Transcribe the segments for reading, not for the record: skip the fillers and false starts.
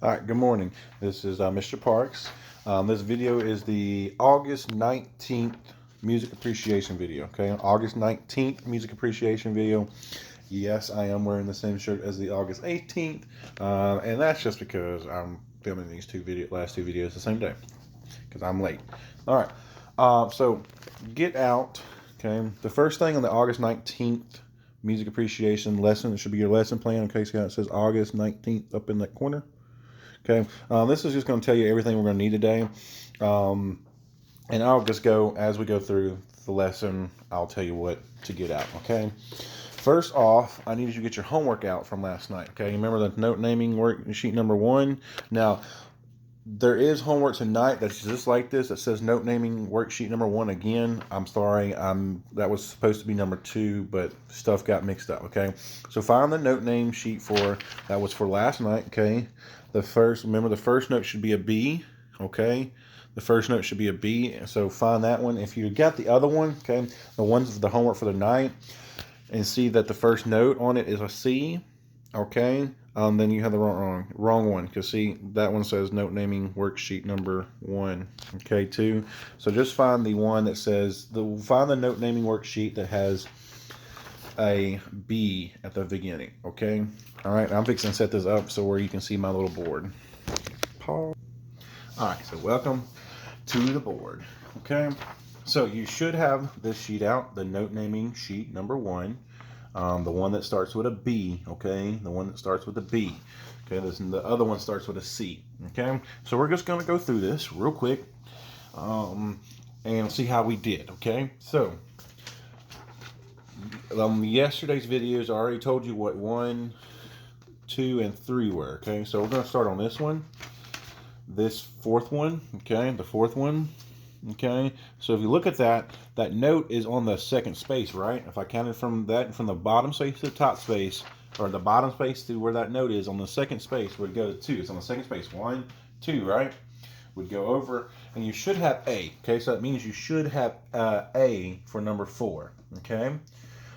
All right, good morning. This is Mr. Parks. This video is the August 19th music appreciation video. Okay, August 19th music appreciation video. Yes, I am wearing the same shirt as the August 18th, and that's just because I'm filming these last two videos the same day because I'm late. All right, so get out. Okay, the first thing on the August 19th music appreciation lesson, it should be your lesson plan. Okay, see how it says August 19th up in that corner. Okay, this is just going to tell you everything we're going to need today. And I'll just go, as we go through the lesson, I'll tell you what to get out, okay? First off, I need you to get your homework out from last night, okay? Remember the note naming worksheet number 1? Now, there is homework tonight that's just like this. It says note naming worksheet number 1 again. I'm sorry, that was supposed to be number 2, but stuff got mixed up, okay? So find the note name sheet that was for last night, okay? Remember the first note should be a B, okay? The first note should be a B, so find that one. If you got the other one, okay, the homework for the night, and see that the first note on it is a C, okay, then you have the wrong one, because see, that one says note naming worksheet number 1, okay, 2. So just find the one that says, find the note naming worksheet that has a B at the beginning, okay? All right, I'm fixing to set this up so where you can see my little board. Pause. All right, so welcome to the board, okay? So you should have this sheet out, the note naming sheet number 1, the one that starts with a B, okay? The one that starts with a B, okay? The other one starts with a C, okay? So we're just gonna go through this real quick and see how we did, okay? So yesterday's videos, I already told you what 1, 2, and 3 were, okay? So we're gonna start on this one. This fourth one, okay, the fourth one, okay. So if you look at that note is on the second space, right? If I counted from the bottom space to the top space, or the bottom space to where that note is on the second space, would go to 2. It's on the second space, 1, 2, right? Would go over, and you should have A, okay? So that means you should have A for number 4, okay?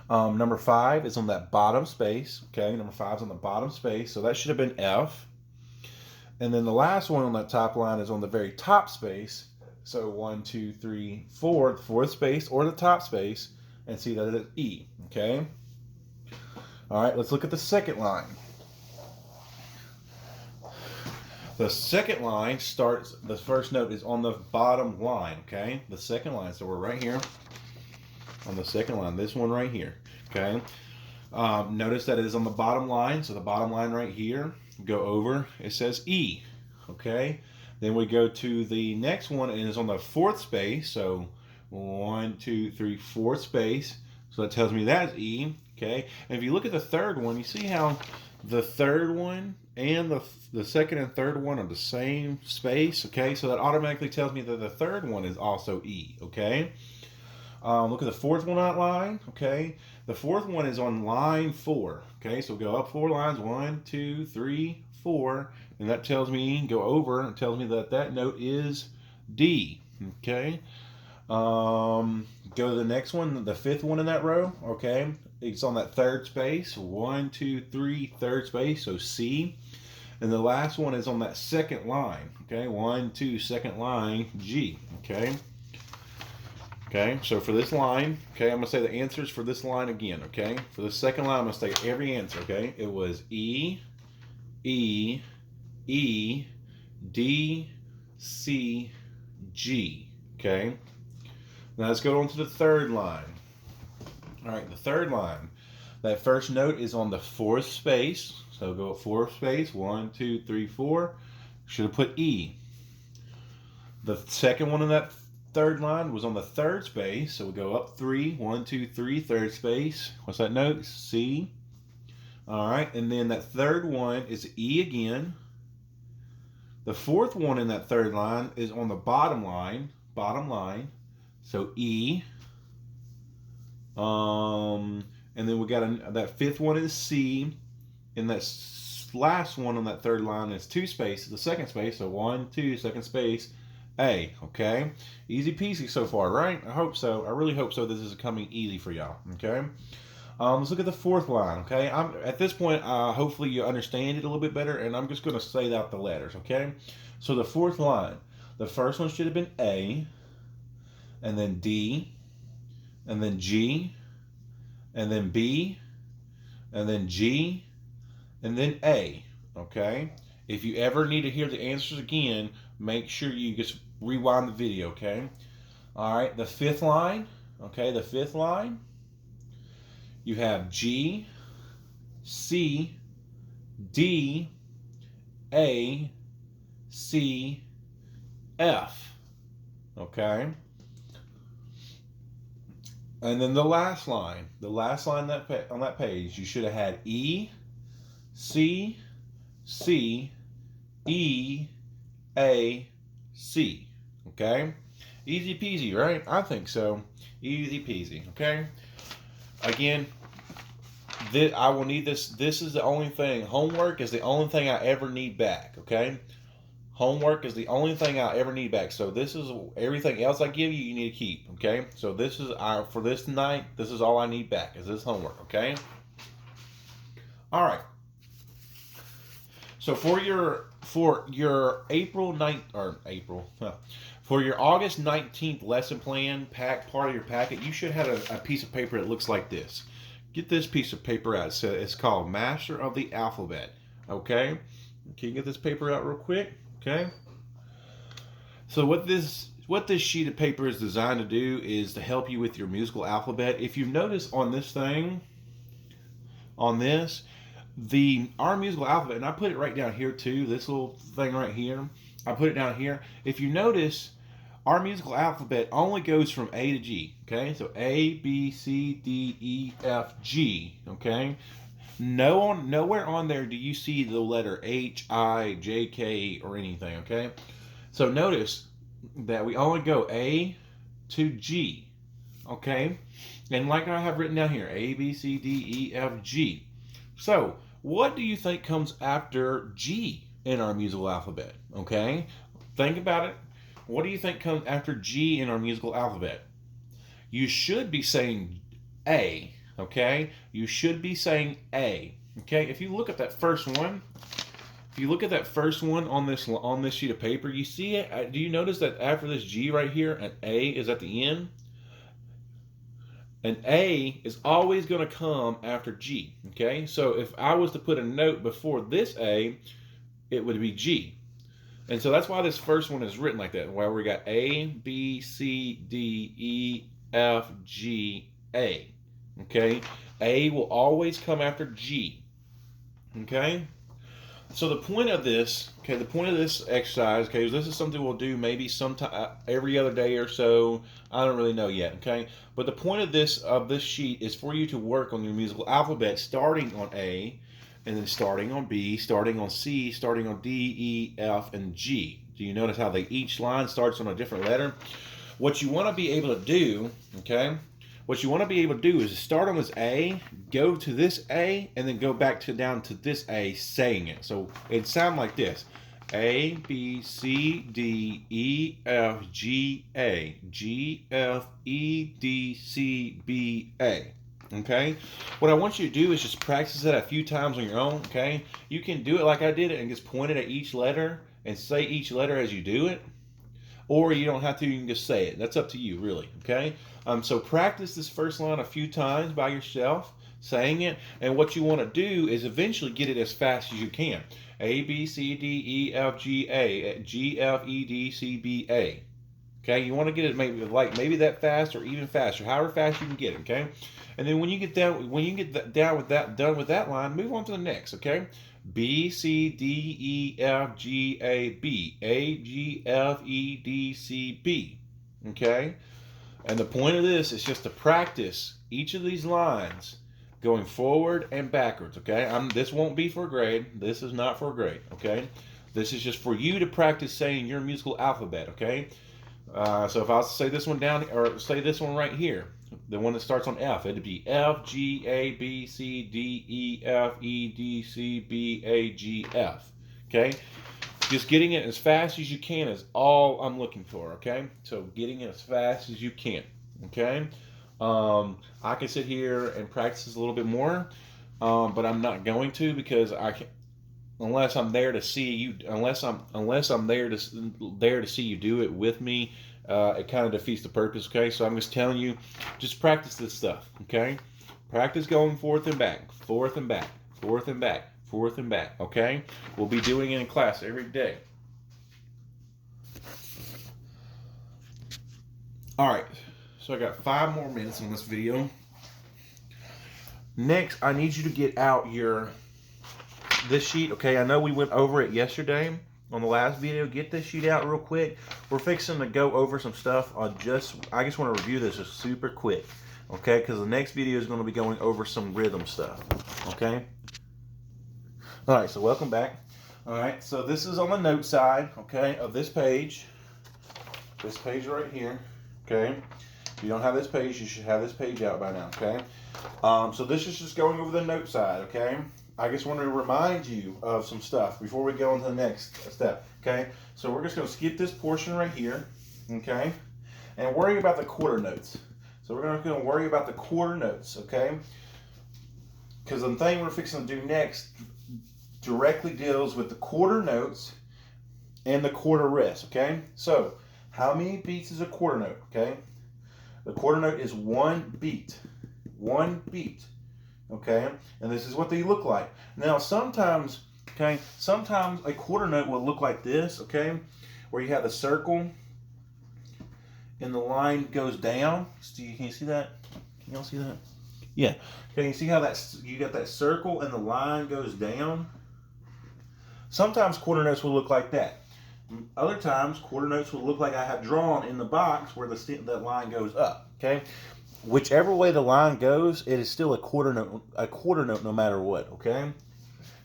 Number 5 is on that bottom space, okay? Number 5 is on the bottom space, so that should have been F. And then the last one on that top line is on the very top space. So 1, 2, 3, 4, the fourth space or the top space, and see that it is E, okay? All right, let's look at the second line. The second line starts, the first note is on the bottom line, okay? The second line, so we're right here on the second line, this one right here, okay? Notice that it is on the bottom line, so the bottom line right here, go over, it says E, okay? Then we go to the next one, and it's on the fourth space, so 1, 2, 3, fourth space, so that tells me that's E, okay? And if you look at the third one, you see how the third one and the second and third one are the same space, okay? So that automatically tells me that the third one is also E, okay? Look at the fourth one on that line, okay? The fourth one is on line 4, okay? So go up 4 lines, 1, 2, 3, 4, and that tells me, go over, and tells me that that note is D, okay? Go to the next one, the fifth one in that row, okay? It's on that third space, 1, 2, 3, third space, so C. And the last one is on that second line, okay? 1, 2, second line, G, okay? Okay, so for this line, okay, I'm going to say the answers for this line again, okay? For the second line, I'm going to say every answer, okay? It was E, E, E, D, C, G, okay? Now let's go on to the third line. All right, the third line. That first note is on the fourth space. So go fourth space, 1, 2, 3, 4. Should have put E. The second one in that third line was on the third space, so we go up 3, 1, 2, 3, third space. What's that note? C. All right, and then that third one is E again. The fourth one in that third line is on the bottom line, so E. And then we got that fifth one is C, and that last one on that third line is 2 spaces, the second space, so 1, 2, second space, A, okay? Easy peasy so far, right? I hope so. I really hope so. This is coming easy for y'all, okay? Let's look at the fourth line, okay? I'm at this point, hopefully you understand it a little bit better, and I'm just going to say out the letters, okay? So the fourth line, the first one should have been A, and then D, and then G, and then B, and then G, and then A, okay? If you ever need to hear the answers again, make sure you just rewind the video, okay? All right, the fifth line, okay, the fifth line, you have G, C, D, A, C, F, okay? And then the last line on that page, you should have had E, C, C, E, A, C, okay? Easy peasy, right? I think so. Easy peasy, okay? Again, I will need this. This is the only thing. Homework is the only thing I ever need back, okay? Homework is the only thing I ever need back. So this is everything else I give you, you need to keep, okay? So this is, for this night, this is all I need back, is this homework, okay? All right. So for your April 9th, or April, for your August 19th lesson plan part of your packet, you should have a piece of paper that looks like this. Get this piece of paper out. It's called Master of the Alphabet. Okay? Can you get this paper out real quick? Okay? So what this sheet of paper is designed to do is to help you with your musical alphabet. If you notice on this thing, on this, our musical alphabet, and I put it right down here too, this little thing right here, I put it down here. If you notice, our musical alphabet only goes from A to G, okay? So A, B, C, D, E, F, G, okay? Nowhere on there do you see the letter H, I, J, K, or anything, okay? So notice that we only go A to G, okay? And like I have written down here, A, B, C, D, E, F, G. So what do you think comes after G in our musical alphabet, okay? Think about it. What do you think comes after G in our musical alphabet? You should be saying A, okay? You should be saying A, okay? If you look at that first one, on this sheet of paper, you see it? Do you notice that after this G right here, an A is at the end? An A is always going to come after G, okay? So if I was to put a note before this A, it would be G. And so that's why this first one is written like that, where we got A, B, C, D, E, F, G, A. Okay? A will always come after G. Okay? So the point of this exercise, okay, this is something we'll do maybe sometime every other day or so. I don't really know yet, okay? But the point of this sheet is for you to work on your musical alphabet starting on A, and then starting on B, starting on C, starting on D, E, F, and G. Do you notice how each line starts on a different letter? What you want to be able to do, okay? What you want to be able to do is start on this A, go to this A, and then go back down to this A, saying it. So it sounds like this: A, B, C, D, E, F, G, A, G, F, E, D, C, B, A. Okay? What I want you to do is just practice it a few times on your own, okay? You can do it like I did it and just point it at each letter and say each letter as you do it. Or you don't have to, you can just say it. That's up to you, really, okay? So practice this first line a few times by yourself, saying it. And what you want to do is eventually get it as fast as you can. A, B, C, D, E, F, G, A, G, F, E, D, C, B, A. Okay, you want to get it maybe that fast or even faster, however fast you can get it. Okay, and then when you get done with that line, move on to the next. Okay, B, C, D, E, F, G, A, B, A, G, F, E, D, C, B. Okay, and the point of this is just to practice each of these lines going forward and backwards. Okay, this won't be for a grade. This is not for a grade. Okay, this is just for you to practice saying your musical alphabet. Okay. So if I was to say this one down, or say this one right here, the one that starts on F, it'd be F, G, A, B, C, D, E, F, E, D, C, B, A, G, F. Okay? Just getting it as fast as you can is all I'm looking for, okay? So getting it as fast as you can, okay? I can sit here and practice this a little bit more, but I'm not going to because I can unless I'm there to see you. Unless I'm there to see you do it with me. It kind of defeats the purpose. Okay, so I'm just telling you, just practice this stuff. Okay, practice going forth and back, forth and back, forth and back, forth and back. Okay, we'll be doing it in class every day. All right, so I got 5 more minutes on this video. Next, I need you to get out this sheet. Okay, I know we went over it yesterday on the last video. Get this sheet out real quick. We're fixing to go over some stuff. I just want to review this just super quick. Okay, because the next video is going to be going over some rhythm stuff. Okay. All right, so welcome back. All right, so this is on the note side. Okay, of this page. This page right here. Okay, if you don't have this page, you should have this page out by now. Okay, so this is just going over the note side. Okay, I just want to remind you of some stuff before we go into the next step. Okay, so we're just going to skip this portion right here. Okay, and worry about the quarter notes. So we're going to worry about the quarter notes. Okay, because the thing we're fixing to do next directly deals with the quarter notes and the quarter rest. Okay, so how many beats is a quarter note? Okay, the quarter note is 1 beat. 1 beat. Okay, and this is what they look like. Now, sometimes a quarter note will look like this. Okay, where you have the circle and the line goes down. Can you see that? Can y'all see that? Yeah. Okay, you see how you got that circle and the line goes down? Sometimes quarter notes will look like that. Other times, quarter notes will look like I have drawn in the box where that line goes up. Okay, whichever way the line goes, it is still a quarter note. A quarter note, no matter what. Okay,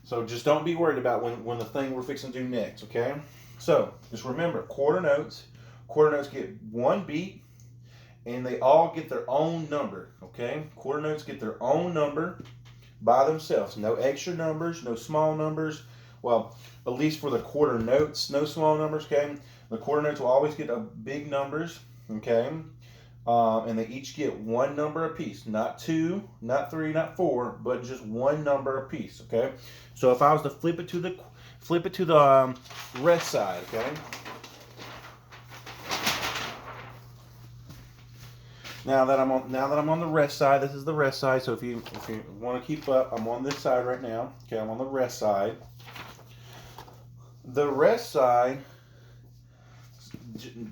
so just don't be worried about when the thing we're fixing to do next. Okay, so just remember, quarter notes. Quarter notes get 1 beat, and they all get their own number. Okay, quarter notes get their own number by themselves. No extra numbers, no small numbers. Well, at least for the quarter notes, no small numbers. Okay, the quarter notes will always get big numbers. Okay, and they each get 1 number apiece, not 2, not 3, not 4, but just 1 number apiece. Okay, so if I was to flip it to the rest side. Okay. Now that I'm on the rest side, this is the rest side. So if you want to keep up, I'm on this side right now. Okay, I'm on the rest side. The rest side,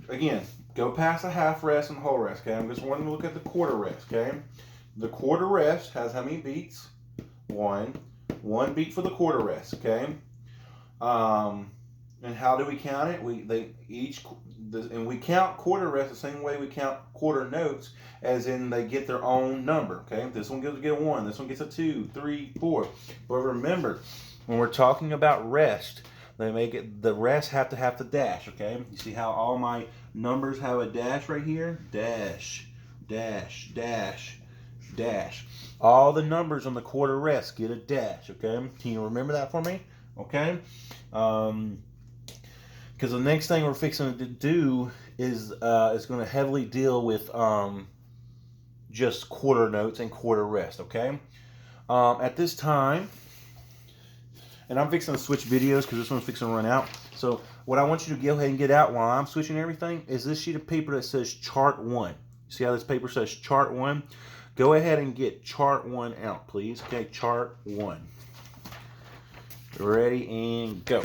again, go past the half rest and the whole rest. Okay, I'm just wanting to look at the quarter rest. Okay, the quarter rest has how many beats? 1 beat for the quarter rest. Okay, and how do we count it? And we count quarter rest the same way we count quarter notes, as in they get their own number. Okay, this one gets a 1, this one gets a 2, 3, 4. But remember, when we're talking about rest, the rest have to have the dash. Okay, you see how all my numbers have a dash right here? Dash, dash, dash, dash. All the numbers on the quarter rest get a dash. Okay, can you remember that for me? Okay. Because the next thing we're fixing to do is going to heavily deal with just quarter notes and quarter rest. Okay. At this time, and I'm fixing to switch videos because this one's fixing to run out. So what I want you to go ahead and get out while I'm switching everything is this sheet of paper that says Chart 1. See how this paper says Chart 1? Go ahead and get Chart 1 out, please. Okay, Chart 1. Ready and go.